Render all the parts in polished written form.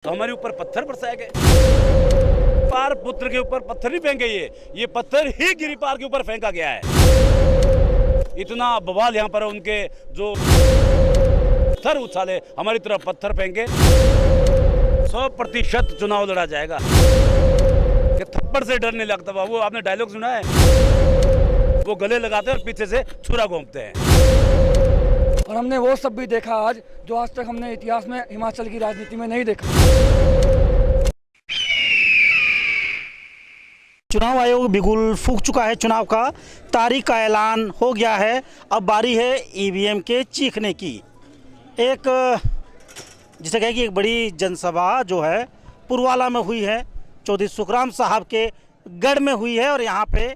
तो हमारे ऊपर पत्थर बरसाए गए। पार पुत्र के ऊपर पत्थर नहीं फेंके, ये पत्थर ही गिरिपार के ऊपर फेंका गया है। इतना बवाल यहाँ पर उनके जो पत्थर उछाले, हमारी तरफ पत्थर फेंके। 100% चुनाव लड़ा जाएगा कि थप्पड़ से डर नहीं लगता। वो आपने डायलॉग सुना है, वो गले लगाते हैं और पीछे से छुरा घोंपते हैं। और हमने वो सब भी देखा आज जो आज तक हमने इतिहास में हिमाचल की राजनीति में नहीं देखा। चुनाव आयोग बिगुल फूंक चुका है। चुनाव का तारीख का ऐलान हो गया है। अब बारी है ईवीएम के चीखने की। एक जिसे कहे कि एक बड़ी जनसभा जो है पुरवाला में हुई है, चौधरी सुखराम साहब के गढ़ में हुई है। और यहाँ पे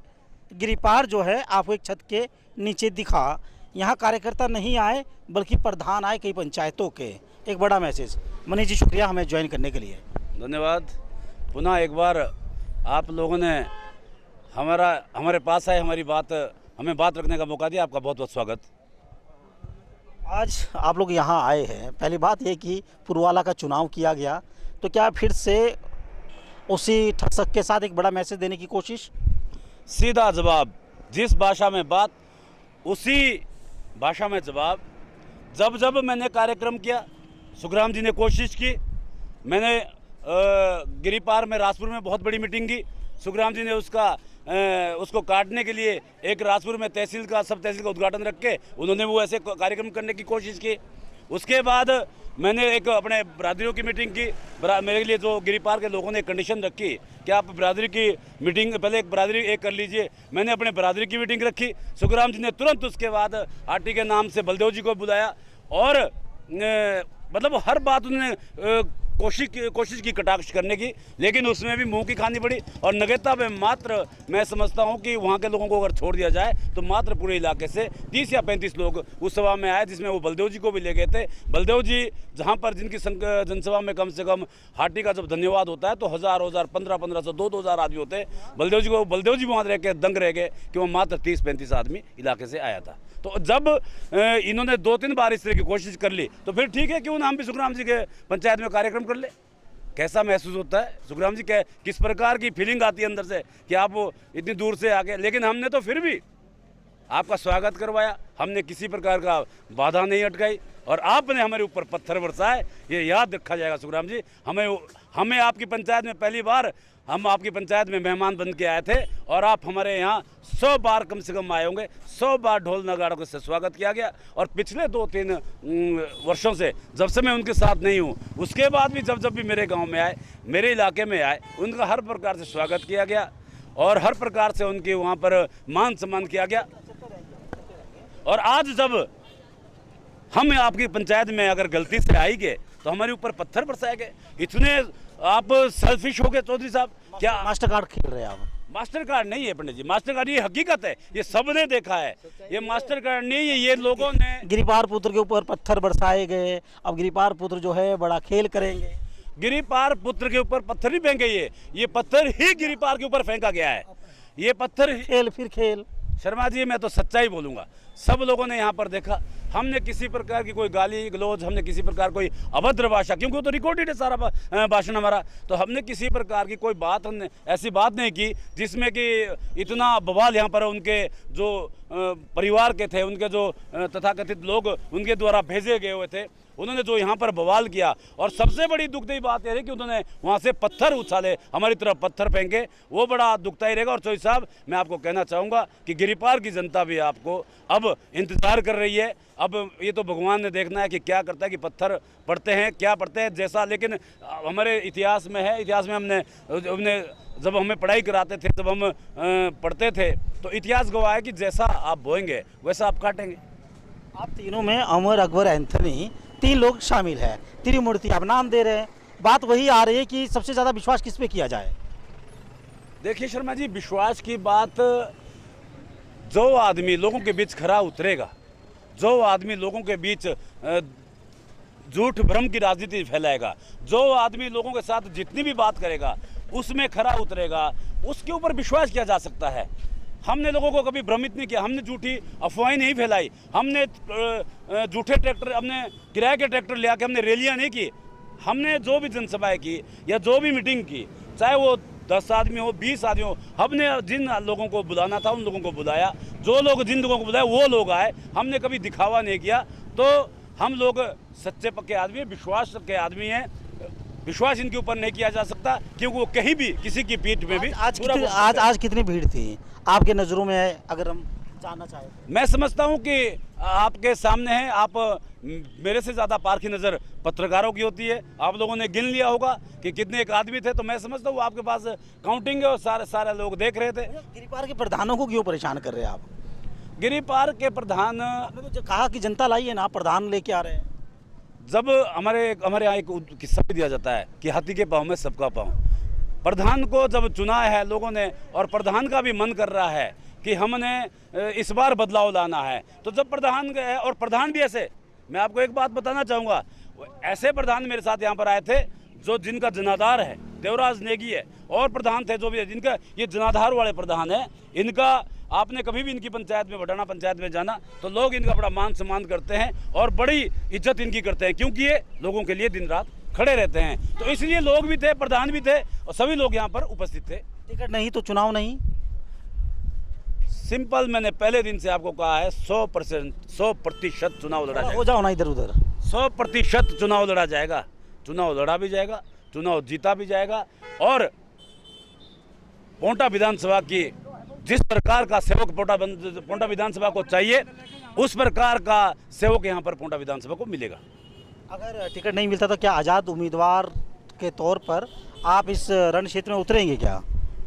गिरिपार जो है आपको एक छत के नीचे दिखा। यहाँ कार्यकर्ता नहीं आए बल्कि प्रधान आए कई पंचायतों के। एक बड़ा मैसेज। मनीष जी शुक्रिया हमें ज्वाइन करने के लिए। धन्यवाद। पुनः एक बार आप लोगों ने हमारे पास आए, हमें बात रखने का मौका दिया। आपका बहुत बहुत स्वागत। आज आप लोग यहाँ आए हैं, पहली बात ये कि पुरवाला का चुनाव किया गया, तो क्या फिर से उसी ठसक के साथ एक बड़ा मैसेज देने की कोशिश? सीधा जवाब, जिस भाषा में बात उसी भाषा में जवाब। जब मैंने कार्यक्रम किया, सुखराम जी ने कोशिश की। मैंने गिरिपार में राजपुर में बहुत बड़ी मीटिंग की। सुखराम जी ने उसको काटने के लिए एक राजपुर में सब तहसील का उद्घाटन रख के उन्होंने वो ऐसे कार्यक्रम करने की कोशिश की। उसके बाद मैंने एक अपने बरादरियों की मीटिंग की। मेरे लिए जो गिरिपार के लोगों ने कंडीशन रखी कि आप बरादरी की मीटिंग पहले एक बरादरी एक कर लीजिए। मैंने अपने बरादरी की मीटिंग रखी। सुखराम जी ने तुरंत उसके बाद आरटी के नाम से बलदेव जी को बुलाया और मतलब हर बात उन्होंने कोशिश की कटाक्ष करने की, लेकिन उसमें भी मुंह की खानी पड़ी। और नगरता में मात्र मैं समझता हूं कि वहां के लोगों को अगर छोड़ दिया जाए तो मात्र पूरे इलाके से 30 या 35 लोग उस सभा में आए, जिसमें वो बलदेव जी को भी ले गए थे। बलदेव जी जहां पर जिनकी जनसभा में कम से कम हाटी का जब धन्यवाद होता है तो 1000 1500 2,000 आदमी होते हैं। बलदेव जी वहाँ रह के दंग रह गए कि वो मात्र 30-35 आदमी इलाके से आया था। तो जब इन्होंने 2-3 बार इस तरह की कोशिश कर ली तो फिर ठीक है, क्यों ना हम भी सुखराम जी के पंचायत में कार्यक्रम कर ले। कैसा महसूस होता है सुखराम जी, किस प्रकार की फीलिंग आती है अंदर से कि आप वो इतनी दूर से आ गए। लेकिन हमने तो फिर भी आपका स्वागत करवाया, हमने किसी प्रकार का बाधा नहीं अटकाई और आपने हमारे ऊपर पत्थर बरसाए, ये याद रखा जाएगा सुखराम जी। हमें आपकी पंचायत में पहली बार हम आपकी पंचायत में मेहमान बन के आए थे और आप हमारे यहाँ 100 बार कम से कम आए होंगे। 100 बार ढोल नगाड़ों से स्वागत किया गया। और पिछले 2-3 वर्षों से जब से मैं उनके साथ नहीं हूँ, उसके बाद भी जब भी मेरे गांव में आए, मेरे इलाके में आए, उनका हर प्रकार से स्वागत किया गया और हर प्रकार से उनके वहाँ पर मान सम्मान किया गया। और आज जब हम आपकी पंचायत में अगर गलती से आई गए तो हमारे ऊपर पत्थर बरसाए गए। इतने आप सेल्फिश हो गए चौधरी साहब। क्या मास्टर कार्ड खेल रहे हैं आप? मास्टर कार्ड नहीं है पंडित जी, मास्टर कार्ड ये हकीकत है, ये सबने देखा है। ये मास्टर कार्ड नहीं है, ये लोगों ने गिरिपार पुत्र के ऊपर पत्थर बरसाए गए। अब गिरिपार पुत्र जो है बड़ा खेल करेंगे। गिरिपार पुत्र के ऊपर पत्थर नहीं फेंके, ये पत्थर ही गिरिपार के ऊपर फेंका गया है। ये पत्थर खेल फिर खेल। शर्मा जी, मैं तो सच्चाई बोलूंगा, सब लोगों ने यहाँ पर देखा। हमने किसी प्रकार की कोई गाली गलौज, हमने किसी प्रकार कोई अभद्र भाषा, क्योंकि वो तो रिकॉर्डेड है सारा भाषण हमारा, तो हमने किसी प्रकार की कोई बात, हमने ऐसी बात नहीं की जिसमें कि इतना बवाल यहाँ पर उनके जो परिवार के थे, उनके जो तथाकथित लोग उनके द्वारा भेजे गए हुए थे, उन्होंने जो यहाँ पर बवाल किया। और सबसे बड़ी दुखदायी बात यह है कि उन्होंने वहाँ से पत्थर उछाले, हमारी तरफ पत्थर फेंके, वो बड़ा दुखदायी रहेगा। और चौधरी साहब, मैं आपको कहना चाहूँगा कि गिरिपार की जनता भी आपको अब इंतज़ार कर रही है। अब ये तो भगवान ने देखना है कि क्या करता है, कि पत्थर पड़ते हैं क्या पड़ते हैं जैसा। लेकिन हमारे इतिहास में है, इतिहास में हमने जब हमें पढ़ाई कराते थे, जब हम पढ़ते थे, तो इतिहास गवाह है कि जैसा आप बोएंगे वैसा आप काटेंगे। आप तीनों में अमर, अकबर, एंथनी 3 लोग शामिल है। त्रिमूर्ति आप नाम दे रहे हैं। बात वही आ रही है कि सबसे ज़्यादा विश्वास किस पे किया जाए? देखिए शर्मा जी, विश्वास की बात, जो आदमी लोगों के बीच खरा उतरेगा, जो आदमी लोगों के बीच झूठ भ्रम की राजनीति फैलाएगा, जो आदमी लोगों के साथ जितनी भी बात करेगा उसमें खरा उतरेगा, उसके ऊपर विश्वास किया जा सकता है। हमने लोगों को कभी भ्रमित नहीं किया, हमने झूठी अफवाहें नहीं फैलाई, हमने झूठे ट्रैक्टर, हमने किराए के ट्रैक्टर ले आके हमने रैलियां नहीं की। हमने जो भी जनसभाएं की या जो भी मीटिंग की, चाहे वो 10 आदमी हो, 20 आदमी हो, हमने जिन लोगों को बुलाना था उन लोगों को बुलाया, जो लोग जिन लोगों को बुलाया वो लोग आए। हमने कभी दिखावा नहीं किया। तो हम लोग सच्चे पक्के आदमी हैं, विश्वास के आदमी हैं। विश्वास इनके ऊपर नहीं किया जा सकता, क्योंकि वो कहीं भी किसी की पीठ में भी आज कितनी भीड़ थी आपके नज़रों में, अगर हम जानना चाहें? मैं समझता हूं कि आपके सामने है, आप मेरे से ज़्यादा पार की नज़र पत्रकारों की होती है। आप लोगों ने गिन लिया होगा कि कितने एक आदमी थे, तो मैं समझता हूँ आपके पास काउंटिंग है और सारे लोग देख रहे थे। गिरिपार के प्रधानों को क्यों परेशान कर रहे हैं आप? गिरिपार के प्रधान, आपने तो कहा कि जनता लाई है ना, प्रधान लेके आ रहे हैं। जब हमारे यहाँ एक किस्सा भी दिया जाता है कि हाथी के पाँव में सबका पाँव। प्रधान को जब चुना है लोगों ने, और प्रधान का भी मन कर रहा है कि हमने इस बार बदलाव लाना है, तो जब प्रधान गए, और प्रधान भी ऐसे, मैं आपको एक बात बताना चाहूँगा, ऐसे प्रधान मेरे साथ यहाँ पर आए थे जो जिनका जनाधार है, देवराज नेगी है, और प्रधान थे जो भी है जिनका ये जनाधार वाले प्रधान है। इनका आपने कभी भी इनकी पंचायत में, बटाना पंचायत में जाना तो लोग इनका बड़ा मान सम्मान करते हैं और बड़ी इज्जत इनकी करते हैं, क्योंकि ये लोगों के लिए दिन रात खड़े रहते हैं। तो इसलिए लोग भी थे, प्रधान भी थे, और सभी लोग यहाँ पर उपस्थित थे। टिकट नहीं तो चुनाव नहीं। सिंपल, मैंने पहले दिन से आपको कहा है 100% चुनाव लड़ा जाएगा। हो जाओ ना इधर उधर। 100% चुनाव लड़ा जाएगा। चुनाव लड़ा भी जाएगा, चुनाव जीता भी जाएगा। और पोंटा विधानसभा की जिस प्रकार का सेवक पोंटा विधानसभा को चाहिए, उस प्रकार का सेवक यहाँ पर पोंटा विधानसभा को मिलेगा। अगर टिकट नहीं मिलता तो क्या आज़ाद उम्मीदवार के तौर पर आप इस रण क्षेत्र में उतरेंगे क्या?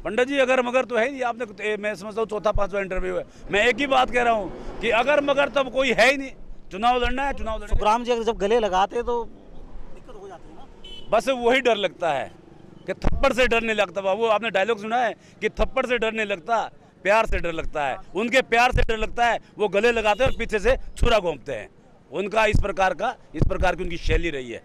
पंडित जी, अगर मगर तो है ही। आपने, मैं समझता हूँ, चौथा 5वां इंटरव्यू है। मैं एक ही बात कह रहा हूँ कि अगर मगर तब कोई है ही नहीं। चुनाव लड़ना है, चुनाव लड़ना। सुखराम जी अगर जब गले लगाते तो दिक्कत हो जाती है ना। बस वही डर लगता है कि थप्पड़ से डर नहीं लगता। बाबू, आपने डायलॉग सुना है कि थप्पड़ से डर नहीं लगता, प्यार से डर लगता है। उनके प्यार से डर लगता है, वो गले लगाते हैं और पीछे से छुरा घूमते हैं। उनका इस प्रकार की उनकी शैली रही है।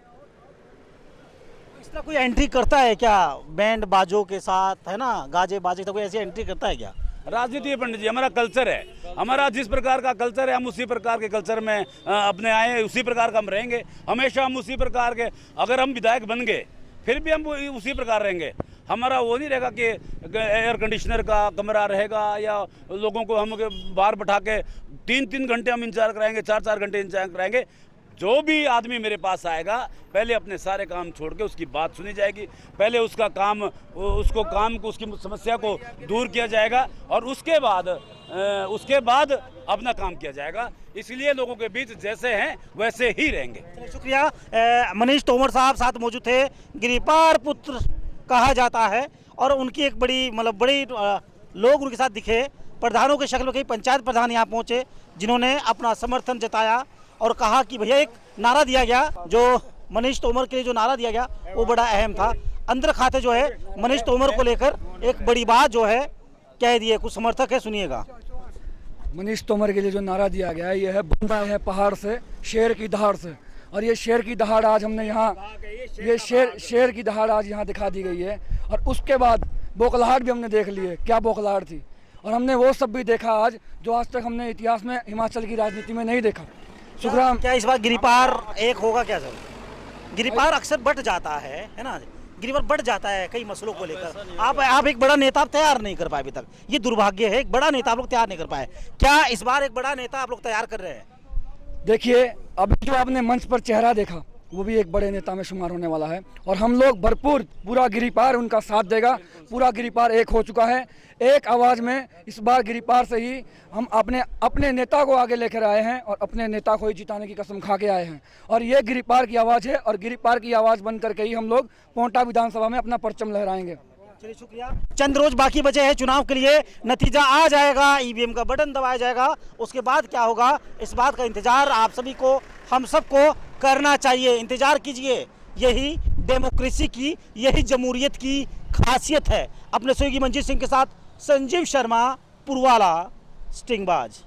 इस तरह कोई एंट्री करता है क्या बैंड बाजों के साथ, है ना, गाजे बाजे, तो कोई ऐसी एंट्री करता है क्या? राजनीति है पंडित जी, हमारा कल्चर है। हमारा जिस प्रकार का कल्चर है, हम उसी प्रकार के कल्चर में अपने आए हैं, उसी प्रकार का हम रहेंगे हमेशा। हम उसी प्रकार के, अगर हम विधायक बन गए फिर भी हम उसी प्रकार रहेंगे। हमारा वो नहीं रहेगा कि एयर कंडीशनर का कमरा रहेगा या लोगों को हम बाहर बैठा के 3-3 घंटे हम इंतजार कराएंगे, 4-4 घंटे इंतजार कराएंगे। जो भी आदमी मेरे पास आएगा, पहले अपने सारे काम छोड़ के उसकी बात सुनी जाएगी। पहले उसका काम, उसकी समस्या को दूर किया जाएगा, और उसके बाद अपना काम किया जाएगा। इसलिए लोगों के बीच जैसे हैं वैसे ही रहेंगे। शुक्रिया। मनीष तोमर साहब साथ मौजूद थे। गिरिपार पुत्र कहा जाता है, और उनकी एक बड़ी लोग उनके साथ दिखे। प्रधानों के शक्ल में कई पंचायत प्रधान यहाँ पहुँचे, जिन्होंने अपना समर्थन जताया और कहा कि भैया एक नारा दिया गया, जो मनीष तोमर के लिए जो नारा दिया गया वो बड़ा अहम था। अंदर खाते जो है मनीष तोमर को लेकर एक बड़ी बात जो है कह दी है। कुछ समर्थक है, सुनिएगा। मनीष तोमर के लिए जो नारा दिया गया है, ये है बंदा है पहाड़ से, शेर की दहाड़ से। और ये शेर की दहाड़ आज हमने यहाँ, ये शेर की दहाड़ आज यहाँ दिखा दी गई है। और उसके बाद बौखलाहट भी हमने देख ली है, क्या बौखलाहट थी। और हमने वो सब भी देखा आज जो आज तक हमने इतिहास में हिमाचल की राजनीति में नहीं देखा। सुखराम, क्या इस बार गिरिपार एक होगा क्या सर? गिरिपार अक्सर बढ़ जाता है ना, गिरिपार बढ़ जाता है कई मसलों को लेकर। आप एक बड़ा नेता तैयार नहीं कर पाए अभी तक, ये दुर्भाग्य है। एक बड़ा नेता आप लोग तैयार नहीं कर पाए, क्या इस बार एक बड़ा नेता आप लोग तैयार कर रहे हैं? देखिए, अभी जो आपने मंच पर चेहरा देखा वो भी एक बड़े नेता में शुमार होने वाला है। और हम लोग भरपूर, पूरा गिरिपार उनका साथ देगा। पूरा गिरिपार एक हो चुका है, एक आवाज़ में। इस बार गिरिपार से ही हम अपने नेता को आगे लेकर आए हैं और अपने नेता को ही जिताने की कसम खा के आए हैं। और ये गिरिपार की आवाज़ है, और गिरिपार की आवाज़ बन करके ही हम लोग पोंटा विधानसभा में अपना परचम लहराएंगे। चलिए, शुक्रिया। चंद रोज बाकी बचे हैं चुनाव के लिए। नतीजा आ जाएगा, ईवीएम का बटन दबाया जाएगा, उसके बाद क्या होगा इस बात का इंतजार आप सभी को, हम सबको करना चाहिए। इंतजार कीजिए, यही डेमोक्रेसी की, यही जमहूरियत की खासियत है। अपने सहयोगी मंजीत सिंह के साथ संजीव शर्मा, पुरवाला, स्टिंगबाज।